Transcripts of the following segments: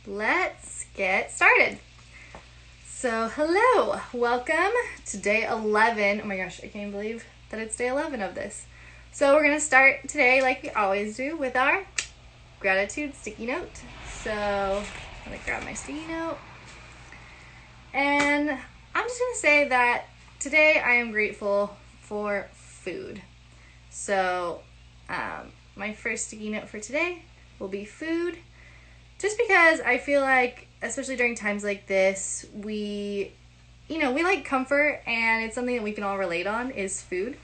let's get started. So hello, welcome to day 11. Oh my gosh, I can't believe that it's day 11 of this. So we're going to start today like we always do with our gratitude sticky note. So I'm going to grab my sticky note. And I'm just going to say that today I am grateful for food. So my first sticky note for today will be food. Just because I feel like, especially during times like this, we like comfort, and it's something that we can all relate on is food.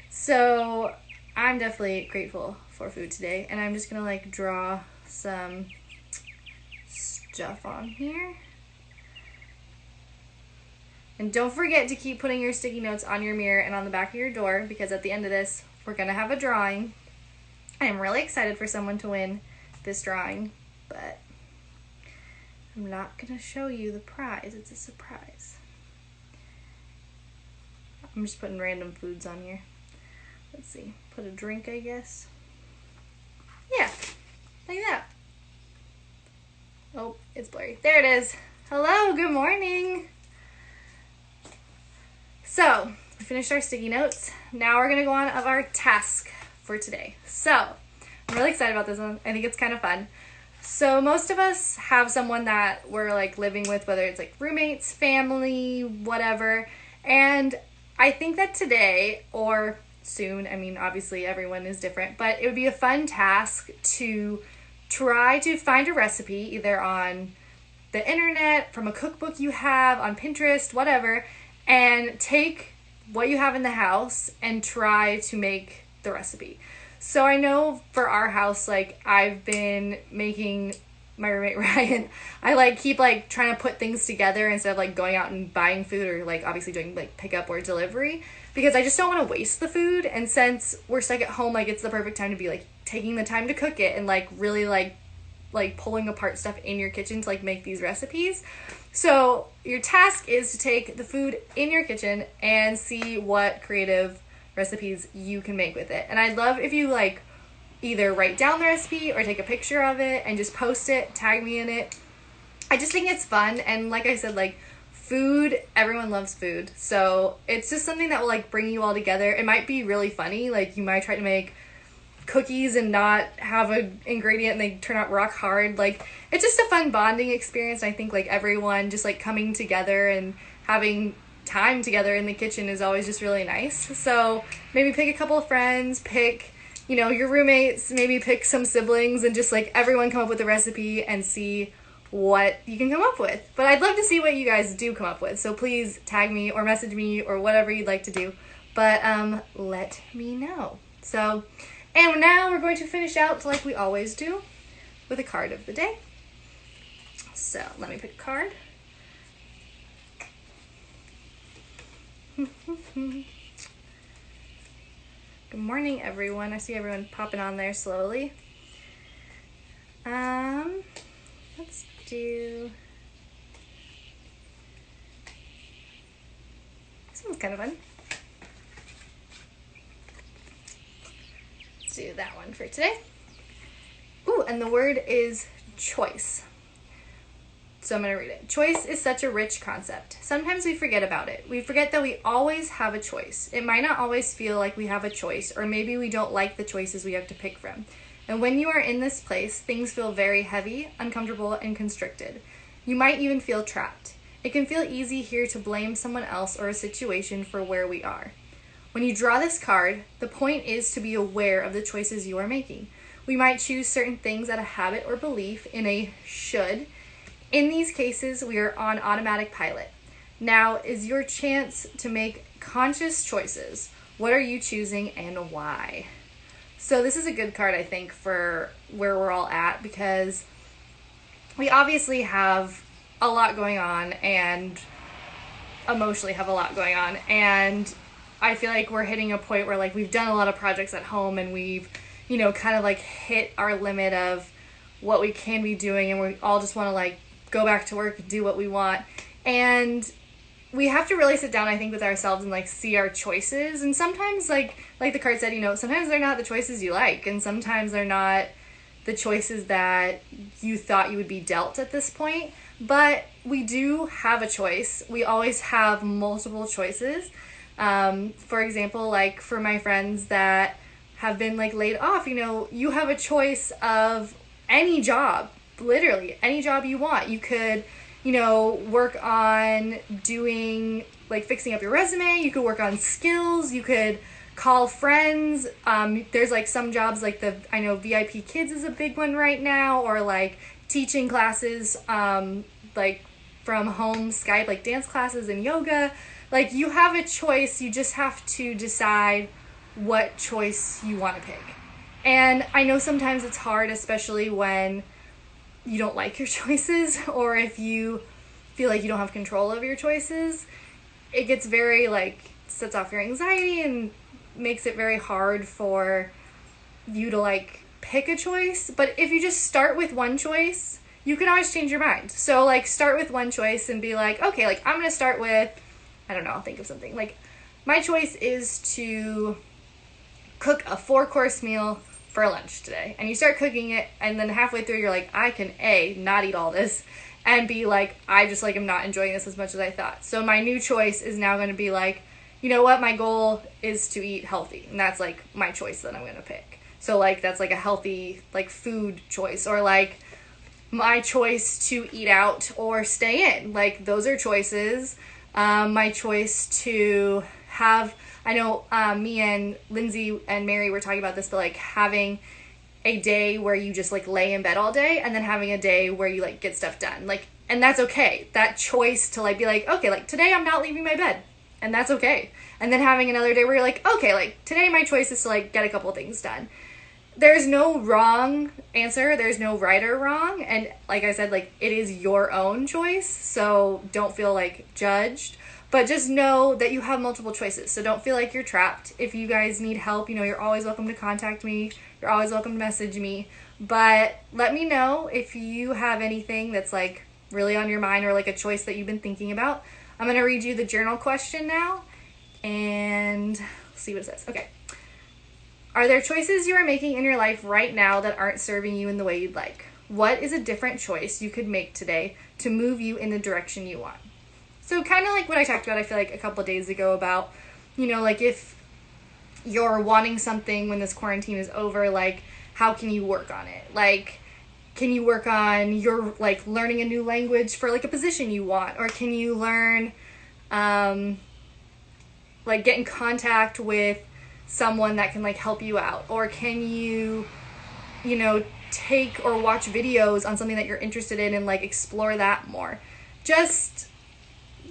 So I'm definitely grateful for food today, and I'm just gonna like draw some stuff on here. And don't forget to keep putting your sticky notes on your mirror and on the back of your door, because at the end of this, we're gonna have a drawing. I am really excited for someone to win this drawing, but I'm not gonna show you the prize. It's a surprise. I'm just putting random foods on here. Let's see, put a drink, I guess. Yeah, like that. Oh, it's blurry. There it is. Hello, good morning. So, we finished our sticky notes. Now we're gonna go on of our task for today. So, I'm really excited about this one. I think it's kind of fun. So most of us have someone that we're like living with, whether it's like roommates, family, whatever. And I think that today or soon, I mean, obviously everyone is different, but it would be a fun task to try to find a recipe either on the internet, from a cookbook you have, on Pinterest, whatever, and take what you have in the house and try to make the recipe. So I know for our house, like I've been making my roommate Ryan, I like keep like trying to put things together instead of like going out and buying food or like obviously doing like pickup or delivery, because I just don't want to waste the food. And since we're stuck at home, like it's the perfect time to be like taking the time to cook it and like really like pulling apart stuff in your kitchen to like make these recipes. So your task is to take the food in your kitchen and see what creative recipes you can make with it. And I'd love if you like either write down the recipe or take a picture of it and just post it, tag me in it. I just think it's fun, and like I said, like food, everyone loves food, so it's just something that will like bring you all together. It might be really funny, like you might try to make cookies and not have an ingredient and they turn out rock hard. Like it's just a fun bonding experience. I think like everyone just like coming together and having time together in the kitchen is always just really nice. So maybe pick a couple of friends, pick your roommates, maybe pick some siblings, and just like everyone come up with a recipe and see what you can come up with. But I'd love to see what you guys do come up with, so please tag me or message me or whatever you'd like to do, but let me know. So, and now we're going to finish out like we always do with a card of the day. So let me pick a card. Good morning, everyone. I see everyone popping on there slowly. Let's do this one's kind of fun. Let's do that one for today. Ooh, and the word is choice. So I'm going to read it. Choice is such a rich concept. Sometimes we forget about it. We forget that we always have a choice. It might not always feel like we have a choice, or maybe we don't like the choices we have to pick from. And when you are in this place, things feel very heavy, uncomfortable, and constricted. You might even feel trapped. It can feel easy here to blame someone else or a situation for where we are. When you draw this card, the point is to be aware of the choices you are making. We might choose certain things out of habit or belief in a should. In these cases, we are on automatic pilot. Now is your chance to make conscious choices. What are you choosing and why? So this is a good card, I think, for where we're all at, because we obviously have a lot going on and emotionally have a lot going on. And I feel like we're hitting a point where like we've done a lot of projects at home and we've, kind of like hit our limit of what we can be doing, and we all just want to like go back to work and do what we want. And we have to really sit down, I think, with ourselves and like see our choices. And sometimes like the card said, sometimes they're not the choices you like, and sometimes they're not the choices that you thought you would be dealt at this point. But we do have a choice. We always have multiple choices. For example, like for my friends that have been like laid off, you have a choice of any job, literally any job you want. You could, work on doing like fixing up your resume. You could work on skills. You could call friends. There's like some jobs like I know VIP Kids is a big one right now, or like teaching classes, like from home, Skype, like dance classes and yoga. Like you have a choice. You just have to decide what choice you want to pick. And I know sometimes it's hard, especially when you don't like your choices, or if you feel like you don't have control over your choices. It gets very like, sets off your anxiety and makes it very hard for you to like pick a choice. But if you just start with one choice, you can always change your mind. So like start with one choice and be like, okay, like I'm gonna start with, I don't know, I'll think of something. Like my choice is to cook a 4-course meal for lunch today. And you start cooking it, and then halfway through you're like, I can not eat all this, and be like, I just like am not enjoying this as much as I thought. So my new choice is now going to be like, you know what, my goal is to eat healthy, and that's like my choice that I'm going to pick. So like that's like a healthy like food choice, or like my choice to eat out or stay in. Like those are choices. My choice to have, I know me and Lindsay and Mary were talking about this, but like having a day where you just like lay in bed all day, and then having a day where you like get stuff done. Like, and that's okay. That choice to like be like, okay, like today I'm not leaving my bed, and that's okay. And then having another day where you're like, okay, like today my choice is to like get a couple things done. There's no wrong answer. There's no right or wrong. And like I said, like it is your own choice. So don't feel like judged. But just know that you have multiple choices. So don't feel like you're trapped. If you guys need help, you're always welcome to contact me. You're always welcome to message me. But let me know if you have anything that's like really on your mind, or like a choice that you've been thinking about. I'm going to read you the journal question now and see what it says. Okay. Are there choices you are making in your life right now that aren't serving you in the way you'd like? What is a different choice you could make today to move you in the direction you want? So kind of like what I talked about, I feel like a couple of days ago about, like if you're wanting something when this quarantine is over, like how can you work on it? Like, can you work on your like learning a new language for like a position you want? Or can you learn, like get in contact with someone that can like help you out? Or can you, take or watch videos on something that you're interested in and like explore that more? Just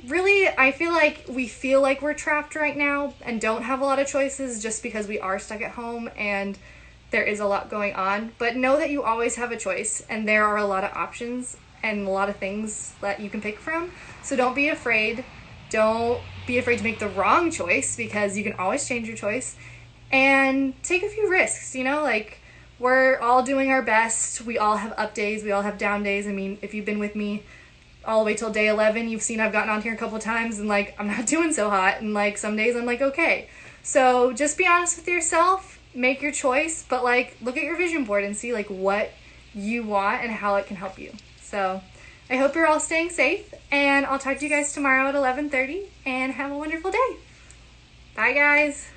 really, I feel like we feel like we're trapped right now and don't have a lot of choices just because we are stuck at home and there is a lot going on. But know that you always have a choice, and there are a lot of options and a lot of things that you can pick from. So don't be afraid. Don't be afraid to make the wrong choice, because you can always change your choice. And take a few risks, like we're all doing our best. We all have up days. We all have down days. I mean, if you've been with me all the way till day 11, you've seen I've gotten on here a couple times and like I'm not doing so hot, and like some days I'm like okay. So just be honest with yourself, make your choice, but like look at your vision board and see like what you want and how it can help you. So I hope you're all staying safe, and I'll talk to you guys tomorrow at 11:30, and have a wonderful day. Bye guys.